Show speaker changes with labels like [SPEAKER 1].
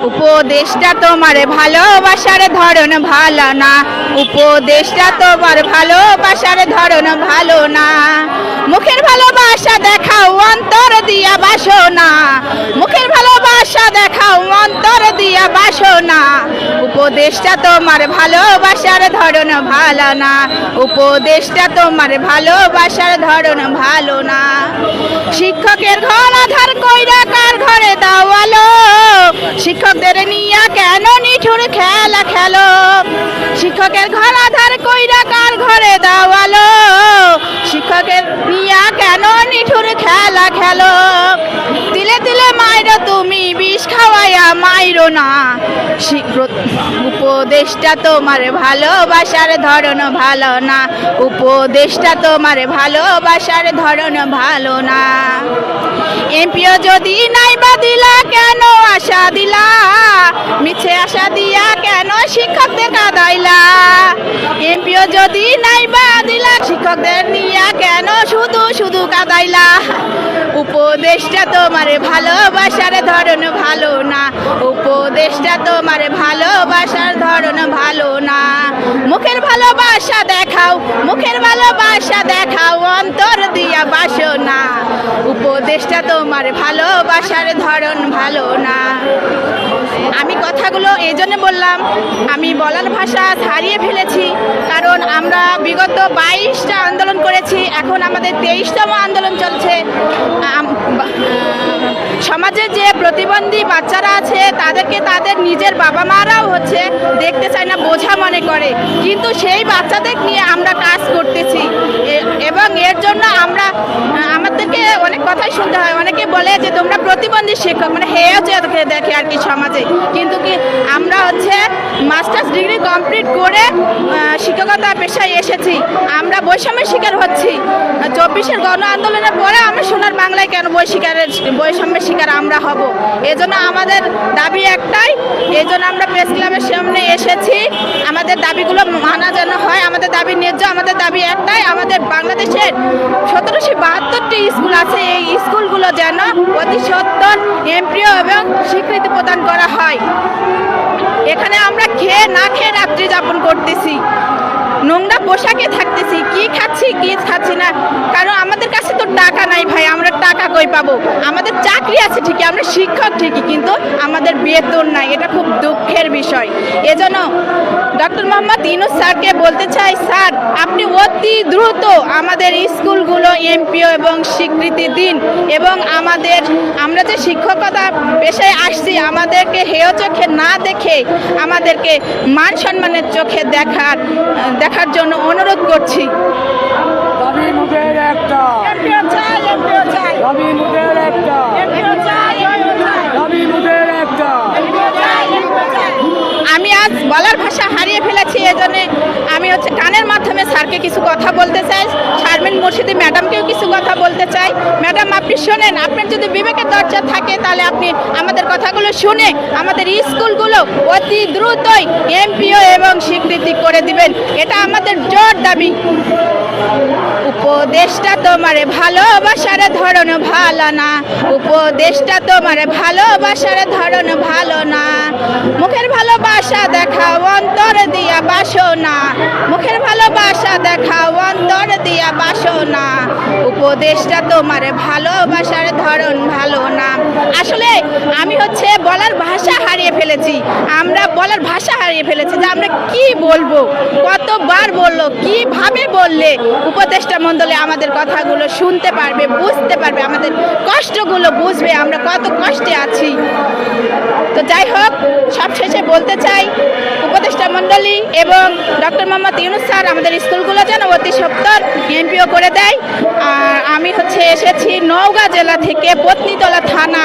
[SPEAKER 1] উপদেশটা তোমার ভালোবাসার ধরন ভালো না, উপদেশটা তোমার ভালোবাসার ধরন ভালো না। মুখের ভালোবাসা দেখাও অন্তর দিয়া বাসনা, মুখের ভালোবাসা দেখাও অন্তর দিয়া বাসনা। উপদেশটা তোমার ভালোবাসার ধরন ভালো না, উপদেশটা তোমার ভালোবাসার ধরন ভালো না। শিক্ষকের ঘর আধার কইরা কার ঘরে দাওয়ালো, শিক্ষকদের নিয়া কেন নিঠুর খেলা খেলো। শিক্ষকের ঘর আধার কইরা কার ঘরে দাওয়ালো, শিক্ষকের নিয়া কেন নিঠুর খেলা খেলো। তিলে তিলে মাইরো তুমি বিষ খাওয়াইয়া মাইরো না। উপদেশটা তোমার ভালোবাসার ধরন ভালো না, উপদেশটা তোমার ভালোবাসার ধরন ভালো না। এমপিও যদি নাইবা দিলা কেন আশা দিলা, মিছে আশা দিয়া কেন শিক্ষকদের কাঁদাইলা। এমপিও যদি নাইবা দিলা শিক্ষকদের নিয়া কেন শুধু শুধু কাঁদাইলা। উপদেশটা তোমার ভালোবাসার ধরন ভালো না, উপদেশটা তোমার ভালোবাসার ধরন ভালো না। মুখের ভালোবাসা দেখাও, মুখের ভালোবাসা দেখাও অন্তর দিয়া বাসনা। উপদেশটা তোমার ভালোবাসার ধরন ভালো না। আমি কথাগুলো এই জন্য বললাম, আমি বলার ভাষা হারিয়ে ফেলেছি, কারণ আমরা বিগত 22টা আন্দোলন করেছি, এখন আমাদের 23তম আন্দোলন চলছে। সমাজের যে প্রতিবন্ধী বাচ্চারা আছে তাদেরকে তাদের নিজের বাবা মারাও হচ্ছে দেখতে চায় না, বোঝা মনে করে, কিন্তু সেই বাচ্চাদের নিয়ে আমরা কাজ করতেছি। এবং এর জন্য আমাদেরকে অনেক কথাই শুনতে হয়। অনেকে বলে যে তোমরা প্রতিবন্ধী শিক্ষক, মানে হেয় চোখে দেখে আর কি সমাজে, কিন্তু কি আমরা হচ্ছে মাস্টার্স ডিগ্রি কমপ্লিট করে শিক্ষকতা পেশায় এসেছি। আমরা বৈষম্যের শিকার হচ্ছি। 24-এর গণ আন্দোলনের পরে আমরা সোনার বাংলায় কেন বৈষম্যের শিকার আমরা হব? এজন্য আমাদের দাবি একটাই, এজন্য আমরা প্রেস ক্লাবের সামনে এসেছি। আমাদের দাবিগুলো মানা যেন হয়, আমাদের দাবি ন্যায্য, আমাদের দাবি একটাই, আমাদের বাংলাদেশের 1772টি স্কুল আছে, এই স্কুলগুলো যেন অতি সত্বর এমপিও এবং স্বীকৃতি প্রদান করা হয়। এখানে আমরা খেয়ে না খেয়ে রাত্রি যাপন করতেছি, নোংরা পোশাকে থাকতেছি, কি খাচ্ছি কি খাচ্ছি না, কারণ আমাদের কাছে তো টাকা নাই ভাই। আমরা টাকা কই পাবো? আমাদের চাকরি আছে ঠিকই, আমরা শিক্ষক ঠিকই, কিন্তু আমাদের বেতন নাই। এটা খুব দুঃখের বিষয়। এজন্য ডক্টর মোহাম্মদ ইউনূস স্যারকে বলতে চাই, স্যার আপনি অতি দ্রুত আমাদের স্কুলগুলো এমপিও এবং স্বীকৃতি দিন, এবং আমরা যে শিক্ষকতা পেশায় আসছি আমাদেরকে হেয় চোখে না দেখে আমাদেরকে মান সম্মানের চোখে দেখার জন্য অনুরোধ করছি। আমি আজ বলার ভাষা হারিয়ে ফেলেছি, এজন্য আমি কানের মাধ্যমে স্যারকে কিছু কথা বলতে চাই, শারমিন মুর্শিদি ম্যাডামকেও কিছু কথা বলতে চাই। ম্যাডাম আপনি শোনেন, আপনার যদি বিবেকের দরজা থাকে তাহলে আপনি আমাদের কথাগুলো শুনে আমাদের স্কুলগুলো অতি দ্রুতই এমপিও এবং স্বীকৃতি করে দিবেন, এটা আমাদের জোর দাবি। উপদেশটা তোমার ভালোবাসার ধরন ভালো না, উপদেশটা তোমার ভালোবাসার ধরন ভালো না। মুখের ভালোবাসা দেখাও অন্তর দিয়া বাসনা, মুখের ভালোবাসা দেখাও অন্তর দিয়া বাসনা। উপদেশটা তোমার ভালোবাসার ধরন ভালো না। আসলে আমি বলার ভাষা হারিয়ে ফেলেছি, আমরা বলার ভাষা হারিয়ে ফেলেছি যে আমরা কি বলবো, কতবার বললো, কিভাবে বললে উপদেষ্টা মণ্ডলী আমাদের কথাগুলো শুনতে পারবে, বুঝতে পারবে, আমাদের কষ্টগুলো বুঝবে, আমরা কত কষ্টে আছি। তো যাই হোক, সবশেষে বলতে চাই, উপদেষ্টা মণ্ডলী এবং ডক্টর মোহাম্মদ ইউনূস স্যার আমাদের স্কুলগুলো যেন অতি সত্বর এমপিও করে দেয়। আর আমি এসেছি নওগাঁ জেলা থেকে, পত্নীতলা থানা।